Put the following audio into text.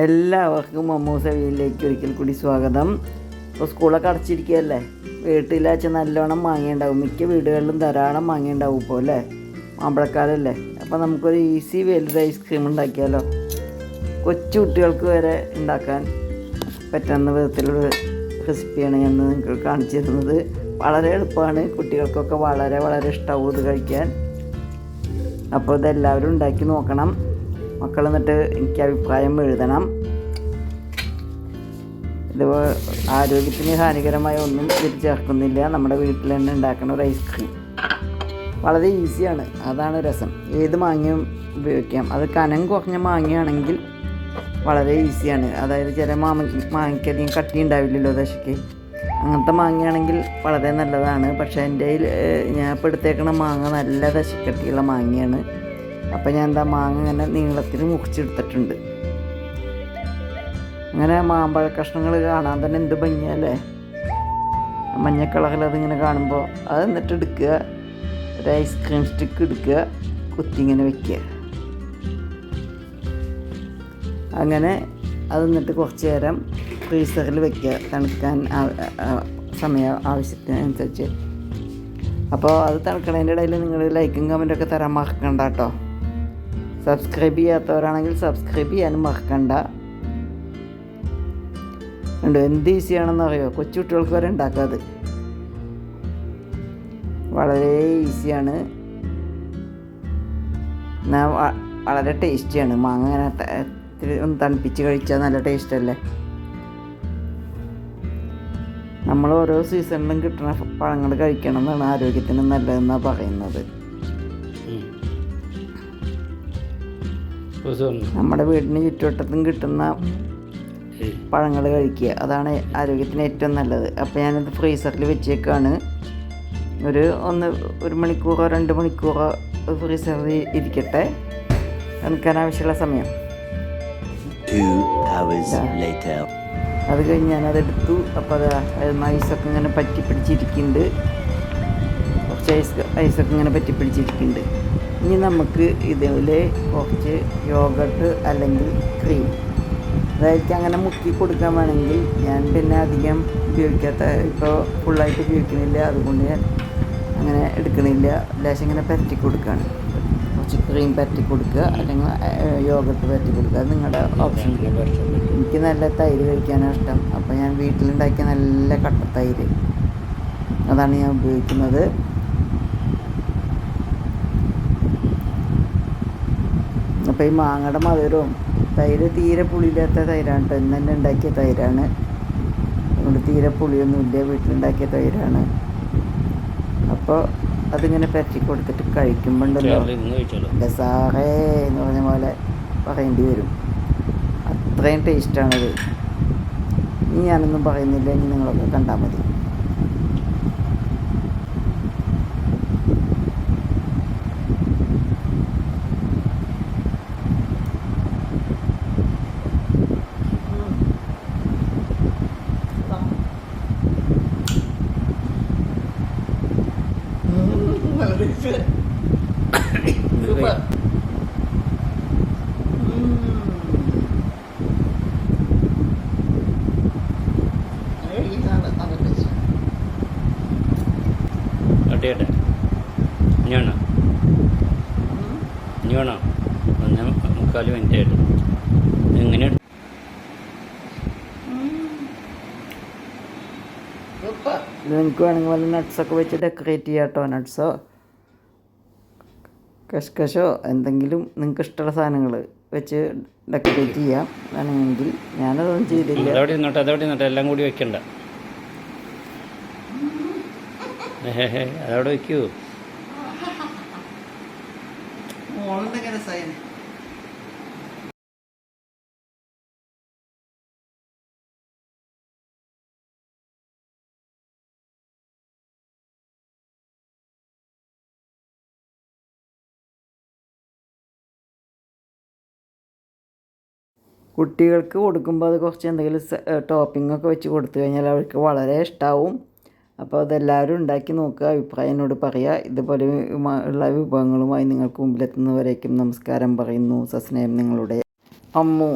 എല്ലാവർക്കും മമ്മൂസ വീട്ടിലേക്ക് ഒരിക്കൽ കൂടി സ്വാഗതം. ഇപ്പോൾ സ്കൂളൊക്കെ അടച്ചിരിക്കുകയല്ലേ, വീട്ടിലാച്ച നല്ലോണം മാങ്ങയുണ്ടാവും. മിക്ക വീടുകളിലും ധാരാളം മാങ്ങയുണ്ടാവും ഇപ്പോൾ അല്ലേ, മാമ്പഴക്കാലല്ലേ. അപ്പോൾ നമുക്കൊരു ഈസി വലുത് ഐസ്ക്രീം ഉണ്ടാക്കിയാലോ. കൊച്ചു കുട്ടികൾക്ക് വരെ ഉണ്ടാക്കാൻ പറ്റുന്ന വിധത്തിലുള്ള റെസിപ്പിയാണ് ഞാൻ നിങ്ങൾക്ക് കാണിച്ചു തരുന്നത്. വളരെ എളുപ്പമാണ്, കുട്ടികൾക്കൊക്കെ വളരെ വളരെ ഇഷ്ടമാവും ഇത് കഴിക്കാൻ. അപ്പോൾ ഇതെല്ലാവരും ഉണ്ടാക്കി നോക്കണം മക്കൾ, എന്നിട്ട് എനിക്ക് അഭിപ്രായം എഴുതണം. ഇത് ആരോഗ്യത്തിന് ഹാനികരമായ ഒന്നും ഇതിൽ ചേർക്കുന്നില്ല. നമ്മുടെ വീട്ടിൽ തന്നെ ഉണ്ടാക്കുന്ന ഒരു ഐസ്ക്രീം വളരെ ഈസിയാണ്, അതാണ് രസം. ഏത് മാങ്ങയും ഉപയോഗിക്കാം. അത് കനം കുറഞ്ഞ മാങ്ങയാണെങ്കിൽ വളരെ ഈസിയാണ്. അതായത് ചില മാങ്ങയ്ക്കധികം കട്ടി ഉണ്ടാവില്ലല്ലോ ദശയ്ക്ക്. അങ്ങനത്തെ മാങ്ങയാണെങ്കിൽ വളരെ നല്ലതാണ്. പക്ഷേ എൻ്റെ ഞാൻ ഇപ്പോൾ എടുത്തേക്കണ മാങ്ങ നല്ല ദശക്കട്ടിയുള്ള മാങ്ങയാണ്. അപ്പോൾ ഞാൻ മാങ്ങ ഇങ്ങനെ നീളത്തിൽ മുറിച്ചെടുത്തിട്ടുണ്ട്. അങ്ങനെ മാമ്പഴ കഷ്ണങ്ങൾ കാണാൻ തന്നെ എന്ത് ഭംഗിയല്ലേ, മഞ്ഞ കളറിൽ അതിങ്ങനെ കാണുമ്പോൾ. അത് എന്നിട്ട് എടുക്കുക, ഒരു ഐസ്ക്രീം സ്റ്റിക്ക് എടുക്കുക, കുത്തി ഇങ്ങനെ വയ്ക്കുക. അങ്ങനെ അത് എന്നിട്ട് കുറച്ച് നേരം ഫ്രീസറിൽ വയ്ക്കുക, തണുക്കാൻ സമയം ആവശ്യത്തിനനുസരിച്ച്. അപ്പോൾ അത് തണുക്കണതിൻ്റെ ഇടയിൽ നിങ്ങൾ ലൈക്കും കമൻറ്റൊക്കെ തരാൻ മറക്കണ്ട കേട്ടോ. സബ്സ്ക്രൈബ് ചെയ്യാത്തവരാണെങ്കിൽ സബ്സ്ക്രൈബ് ചെയ്യാനും മറക്കണ്ട. ഉണ്ട്, എന്ത് ഈസിയാണെന്ന് അറിയോ, കൊച്ചു കുട്ടികൾക്ക് വരെ ഉണ്ടാക്കാത്. വളരെ ഈസിയാണ്, എന്നാൽ വളരെ ടേസ്റ്റിയാണ്. മാങ്ങ ഇങ്ങനെ ഒന്ന് തണുപ്പിച്ച് കഴിച്ചാൽ നല്ല ടേസ്റ്റല്ലേ. നമ്മൾ ഓരോ സീസണിലും കിട്ടുന്ന പഴങ്ങൾ കഴിക്കണം എന്നാണ് ആരോഗ്യത്തിന് നല്ലതെന്നാണ് പറയുന്നത്. നമ്മുടെ വീടിന് ചുറ്റുവട്ടത്തും കിട്ടുന്ന പഴങ്ങൾ കഴിക്കുക, അതാണ് ആരോഗ്യത്തിന് ഏറ്റവും നല്ലത്. അപ്പോൾ ഞാനിത് ഫ്രീസറിൽ വെച്ചേക്കാണ്. ഒരു മണിക്കൂറോ 2 മണിക്കൂറോ ഫ്രീസറിൽ ഇരിക്കട്ടെ, തണുക്കാൻ ആവശ്യമുള്ള സമയം. അത് കഴിഞ്ഞ് ഞാനതെടുത്തു. അപ്പോൾ അത് ഐസൊക്കെ ഇങ്ങനെ പറ്റി പിടിച്ചിരിക്കുന്നുണ്ട്, കുറച്ച് ഐസൊക്കെ ഇങ്ങനെ പറ്റി പിടിച്ചിരിക്കുന്നുണ്ട്. ഇനി നമുക്ക് ഇതിൽ കുറച്ച് യോഗട്ട് അല്ലെങ്കിൽ ക്രീം, അതായത് അങ്ങനെ മുക്കി കൊടുക്കാൻ വേണമെങ്കിൽ ഞാൻ പിന്നെ അധികം ഉപയോഗിക്കാത്ത, ഇപ്പോൾ ഫുള്ളായിട്ട് ഉപയോഗിക്കണില്ല, അതുകൊണ്ട് ഞാൻ അങ്ങനെ എടുക്കണില്ല. ലേശം ഇങ്ങനെ പരറ്റി കൊടുക്കുകയാണ്. കുറച്ച് ക്രീം പരറ്റി കൊടുക്കുക അല്ലെങ്കിൽ യോഗട്ട് പരറ്റി കൊടുക്കുക, അത് നിങ്ങളുടെ ഓപ്ഷൻ. എനിക്ക് നല്ല തൈര് കഴിക്കാനാണ് ഇഷ്ടം. അപ്പോൾ ഞാൻ വീട്ടിലുണ്ടാക്കിയ നല്ല കട്ട തൈര്, അതാണ് ഞാൻ ഉപയോഗിക്കുന്നത്. അപ്പോൾ ഈ മാങ്ങയുടെ മധുരവും, തൈര് തീരെ പുളിയില്ലാത്ത തൈരാണ് കേട്ടോ, ഇന്ന് തന്നെ ഉണ്ടാക്കിയ തൈരാണ്. അതുകൊണ്ട് തീരെ പുളിയൊന്നുമില്ല, വീട്ടിലുണ്ടാക്കിയ തൈരാണ്. അപ്പോൾ അതിങ്ങനെ പരറ്റി കൊടുത്തിട്ട് കഴിക്കുമ്പോൾ ഉണ്ടല്ലോ ഗസാറേ എന്ന് പറഞ്ഞ പോലെ പറയേണ്ടി വരും, അത്രയും ടേസ്റ്റാണത്. ഇനി ഞാനൊന്നും പറയുന്നില്ല, ഇനി നിങ്ങളൊക്കെ കണ്ടാൽ മതി. ഇനിയാണോ 1.25 മിനിറ്റ് ആയിട്ട് എങ്ങനെ നിങ്ങൾക്ക് വേണമെങ്കിൽ വല്ല നട്ട്സൊക്കെ വെച്ച് ഡെക്കറേറ്റ് ചെയ്യാം കേട്ടോ. നട്ട്സോ കഷ്കശോ എന്തെങ്കിലും നിങ്ങൾക്ക് ഇഷ്ടമുള്ള സാധനങ്ങൾ വെച്ച് ഡെക്കറേറ്റ് ചെയ്യാം വേണമെങ്കിൽ. ഞാനതൊന്നും ചെയ്തില്ല. അതവിടെ എല്ലാം കൂടി വെക്കണ്ട, അതവിടെ വെക്കൂ. കുട്ടികൾക്ക് കൊടുക്കുമ്പോൾ അത് കുറച്ച് എന്തെങ്കിലും ടോപ്പിങ്ങൊക്കെ വെച്ച് കൊടുത്തു കഴിഞ്ഞാൽ അവർക്ക് വളരെ ഇഷ്ടമാവും. അപ്പോൾ അതെല്ലാവരും ഉണ്ടാക്കി നോക്കുക, അഭിപ്രായം എന്നോട് പറയുക. ഇതുപോലെ ഉള്ള വിഭവങ്ങളുമായി നിങ്ങൾക്ക് മുമ്പിലെത്തുന്നവരേക്കും നമസ്കാരം പറയുന്നു. സസ്നേഹം, നിങ്ങളുടെ അമ്മു.